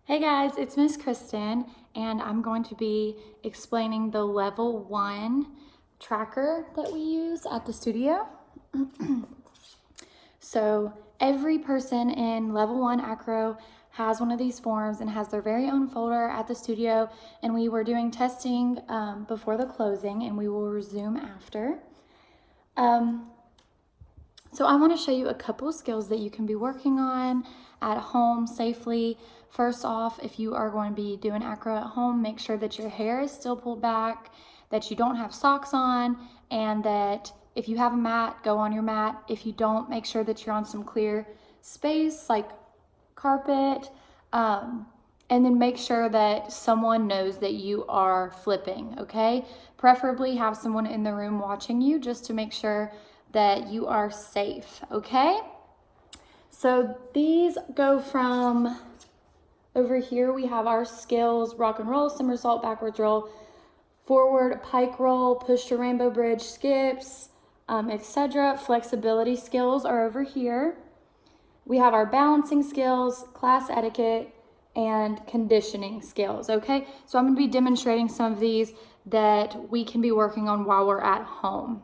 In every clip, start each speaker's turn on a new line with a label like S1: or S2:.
S1: Hey guys, it's Miss Kristen, and I'm going to be explaining the level 1 tracker that we use at the studio. So every person in level 1 Acro has one of these forms and has their very own folder at the studio, and we were doing testing before the closing, and we will resume after. So I want to show you a couple of skills that you can be working on at home safely. First off, if you are going to be doing acro at home, make sure that your hair is still pulled back, that you don't have socks on, and that if you have a mat, go on your mat. If you don't, make sure that you're on some clear space like carpet, and then make sure that someone knows that you are flipping, okay? Preferably have someone in the room watching you just to make sure that you are safe, okay? So these go from over here. We have our skills: rock and roll, somersault, backwards roll, forward pike roll, push to rainbow bridge, skips, etc. Flexibility skills are over here. We have our balancing skills, class etiquette, and conditioning skills, okay? So I'm gonna be demonstrating some of these that we can be working on while we're at home,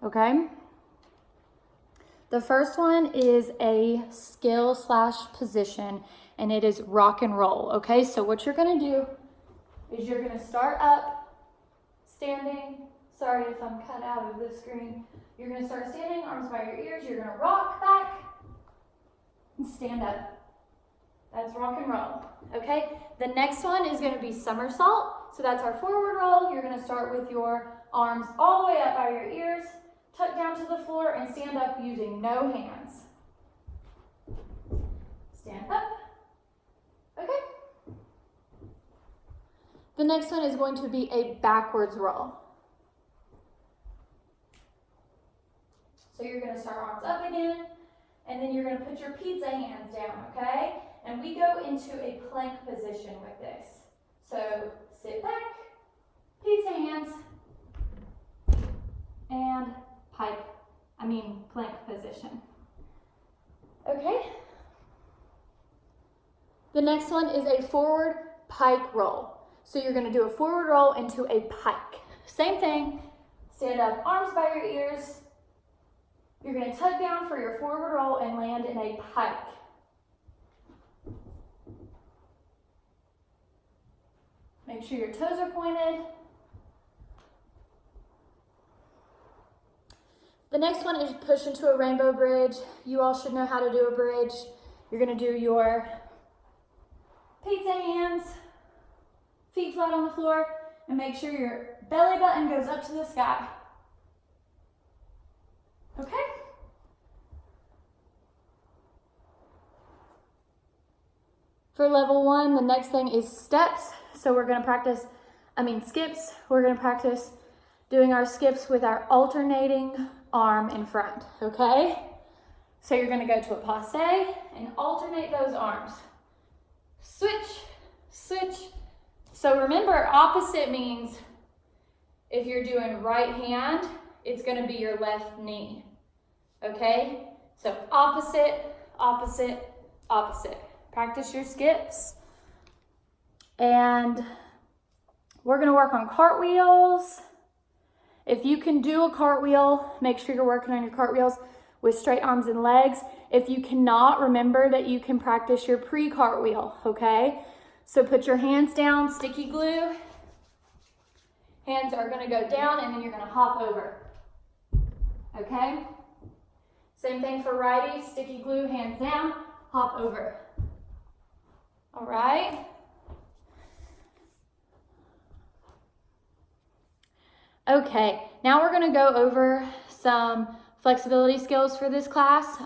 S1: okay? The first one is a skill / position, and it is rock and roll, okay? So what you're gonna do is you're gonna start up, standing. Sorry if I'm cut out of the screen. You're gonna start standing, arms by your ears. You're gonna rock back and stand up. That's rock and roll, okay? The next one is gonna be somersault. So that's our forward roll. You're gonna start with your arms all the way up by your ears, tuck down to the floor, and stand up using no hands. Stand up. Okay. The next one is going to be a backwards roll. So you're going to start arms up again, and then you're going to put your pizza hands down, okay? And we go into a plank position with this. So sit back, pizza hands, and plank position. Okay? The next one is a forward pike roll. So you're gonna do a forward roll into a pike. Same thing, stand up, arms by your ears. You're gonna tug down for your forward roll and land in a pike. Make sure your toes are pointed. The next one is push into a rainbow bridge. You all should know how to do a bridge. You're gonna do your pizza hands, feet flat on the floor, and make sure your belly button goes up to the sky. Okay? For level 1, the next thing is steps. So we're gonna practice, skips. We're gonna practice doing our skips with our alternating arm in front, okay? So you're gonna go to a passe and alternate those arms. Switch, switch. So remember, opposite means if you're doing right hand, it's gonna be your left knee, okay? So opposite, opposite, opposite. Practice your skips. And we're gonna work on cartwheels. If you can do a cartwheel, make sure you're working on your cartwheels with straight arms and legs. If you cannot, remember that you can practice your pre-cartwheel, okay? So put your hands down, sticky glue. Hands are gonna go down, and then you're gonna hop over, okay? Same thing for righty, sticky glue, hands down, hop over. All right? Okay, now we're gonna go over some flexibility skills for this class.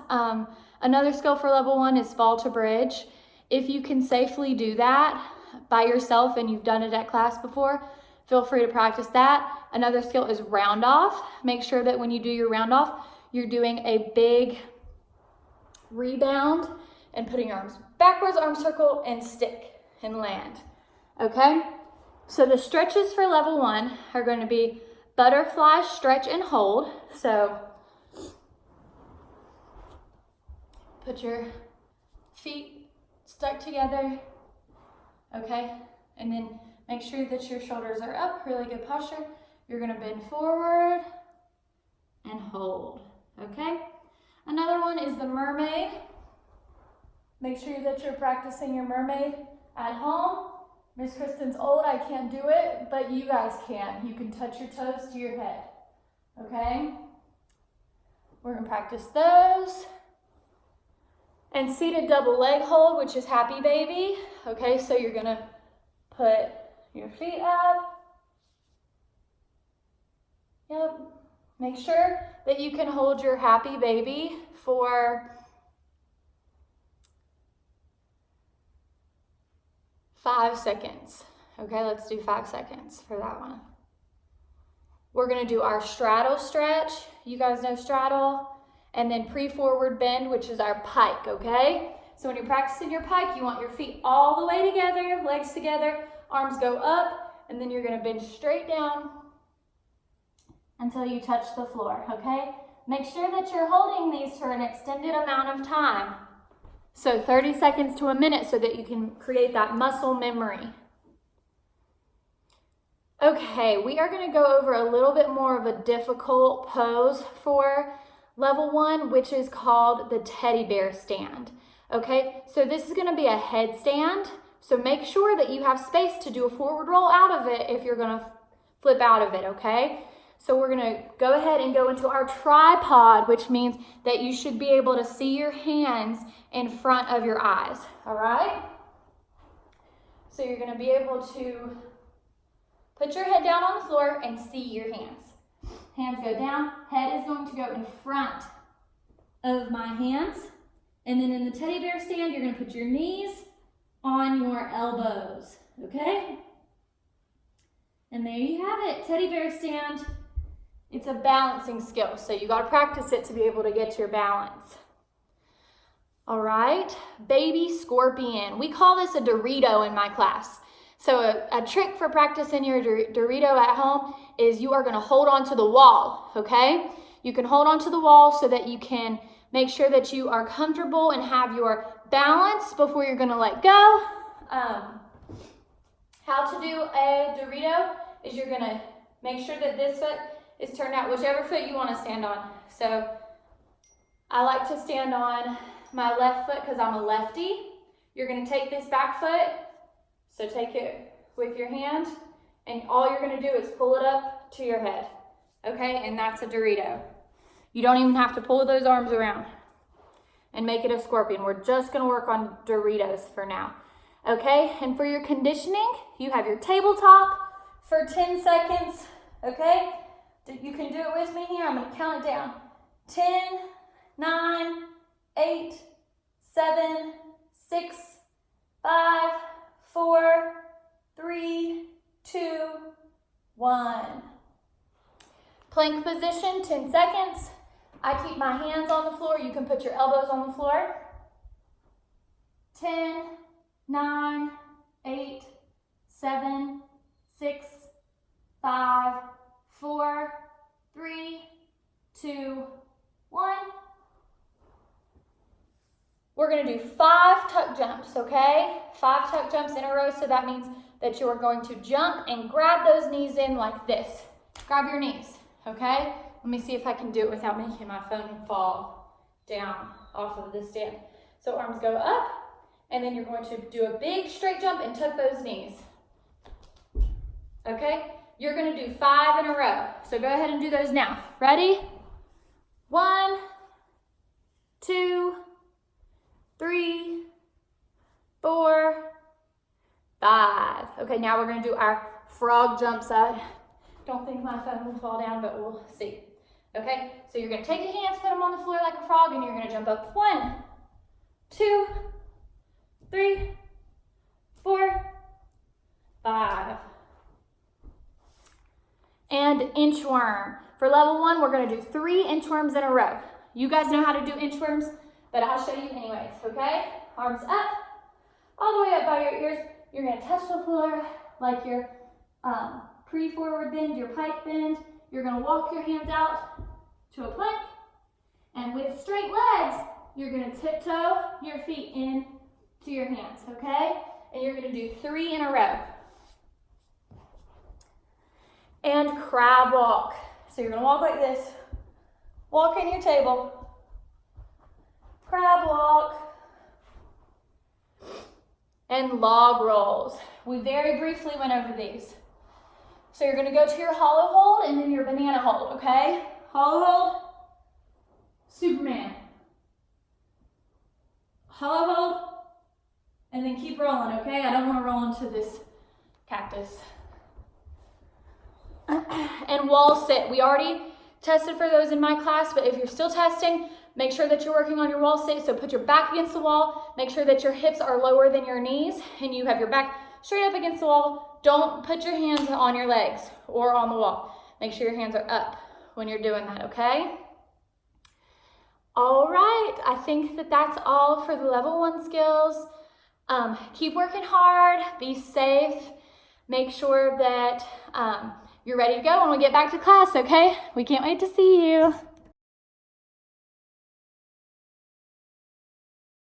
S1: Another skill for level 1 is fall to bridge. If you can safely do that by yourself and you've done it at class before, feel free to practice that. Another skill is round off. Make sure that when you do your round off, you're doing a big rebound and putting your arms backwards, arm circle, and stick and land, okay? So the stretches for level 1 are going to be butterfly, stretch, and hold. So put your feet stuck together okay? And then make sure that your shoulders are up, really good posture. You're gonna bend forward and hold, okay? Another one is the mermaid. Make sure that you're practicing your mermaid at home. Miss Kristen's old, I can't do it, but you guys can. You can touch your toes to your head, okay? We're gonna practice those. And seated double leg hold, which is happy baby. Okay, so you're gonna put your feet up. Yep. Make sure that you can hold your happy baby for 5 seconds. Okay, let's do 5 seconds for that one. We're gonna do our straddle stretch. You guys know straddle. And then pre-forward bend, which is our pike, okay? So when you're practicing your pike, you want your feet all the way together, legs together, arms go up, and then you're gonna bend straight down until you touch the floor, okay? Make sure that you're holding these for an extended amount of time. So 30 seconds to a minute so that you can create that muscle memory. Okay, we are gonna go over a little bit more of a difficult pose for level 1, which is called the teddy bear stand. Okay, so this is gonna be a headstand. So make sure that you have space to do a forward roll out of it if you're gonna flip out of it, okay? So we're gonna go ahead and go into our tripod, which means that you should be able to see your hands in front of your eyes, all right? So you're gonna be able to put your head down on the floor and see your hands. Hands go down, head is going to go in front of my hands. And then in the teddy bear stand, you're gonna put your knees on your elbows, okay? And there you have it, teddy bear stand. It's a balancing skill, so you gotta practice it to be able to get your balance. All right, baby scorpion. We call this a Dorito in my class. So a trick for practicing your Dorito at home is you are gonna hold on to the wall, okay? You can hold on to the wall so that you can make sure that you are comfortable and have your balance before you're gonna let go. How to do a Dorito is you're gonna make sure that this foot is turned out, whichever foot you wanna stand on. So I like to stand on my left foot because I'm a lefty. You're gonna take this back foot, so take it with your hand, and all you're gonna do is pull it up to your head, okay? And that's a Dorito. You don't even have to pull those arms around and make it a scorpion. We're just gonna work on Doritos for now, okay? And for your conditioning, you have your tabletop for 10 seconds, okay? You can do it with me here. I'm gonna count it down. 10, 9, 8, 7, 6, 5, 4, 3, 2, 1. Plank position, 10 seconds. I keep my hands on the floor. You can put your elbows on the floor. 10, 9, 8, 7, 6, 5, 4, 3, 2, 1. We're gonna do 5 tuck jumps, okay? 5 tuck jumps in a row, so that means that you are going to jump and grab those knees in like this. Grab your knees, okay? Let me see if I can do it without making my phone fall down off of the stand. So arms go up, and then you're going to do a big straight jump and tuck those knees. Okay? You're gonna do 5 in a row. So go ahead and do those now. Ready? 1, 2, 3, 4, 5. Okay, now we're gonna do our frog jumps. I don't think my phone will fall down, but we'll see. Okay, so you're gonna take your hands, put them on the floor like a frog, and you're gonna jump up. 1, 2, 3, 4, 5. And inchworm. For level 1, we're gonna do 3 inchworms in a row. You guys know how to do inchworms, but I'll show you anyways, okay? Arms up, all the way up by your ears. You're gonna touch the floor like your pre-forward bend, your pike bend. You're gonna walk your hands out to a plank, and with straight legs, you're gonna tiptoe your feet in to your hands, okay? and you're gonna do 3 in a row. And crab walk. So you're gonna walk like this. Walk in your table. Crab walk. And log rolls. We very briefly went over these. So you're gonna go to your hollow hold and then your banana hold, okay? Hollow hold, Superman. Hollow hold, and then keep rolling, okay? I don't wanna roll into this cactus. And wall sit. We already tested for those in my class, but if you're still testing, make sure that you're working on your wall sit. So put your back against the wall, make sure that your hips are lower than your knees, and you have your back straight up against the wall. Don't put your hands on your legs or on the wall. Make sure your hands are up when you're doing that, okay? All right, I think that that's all for the level 1 skills. Keep working hard, be safe, make sure that you're ready to go when we get back to class, okay? We can't wait to see you.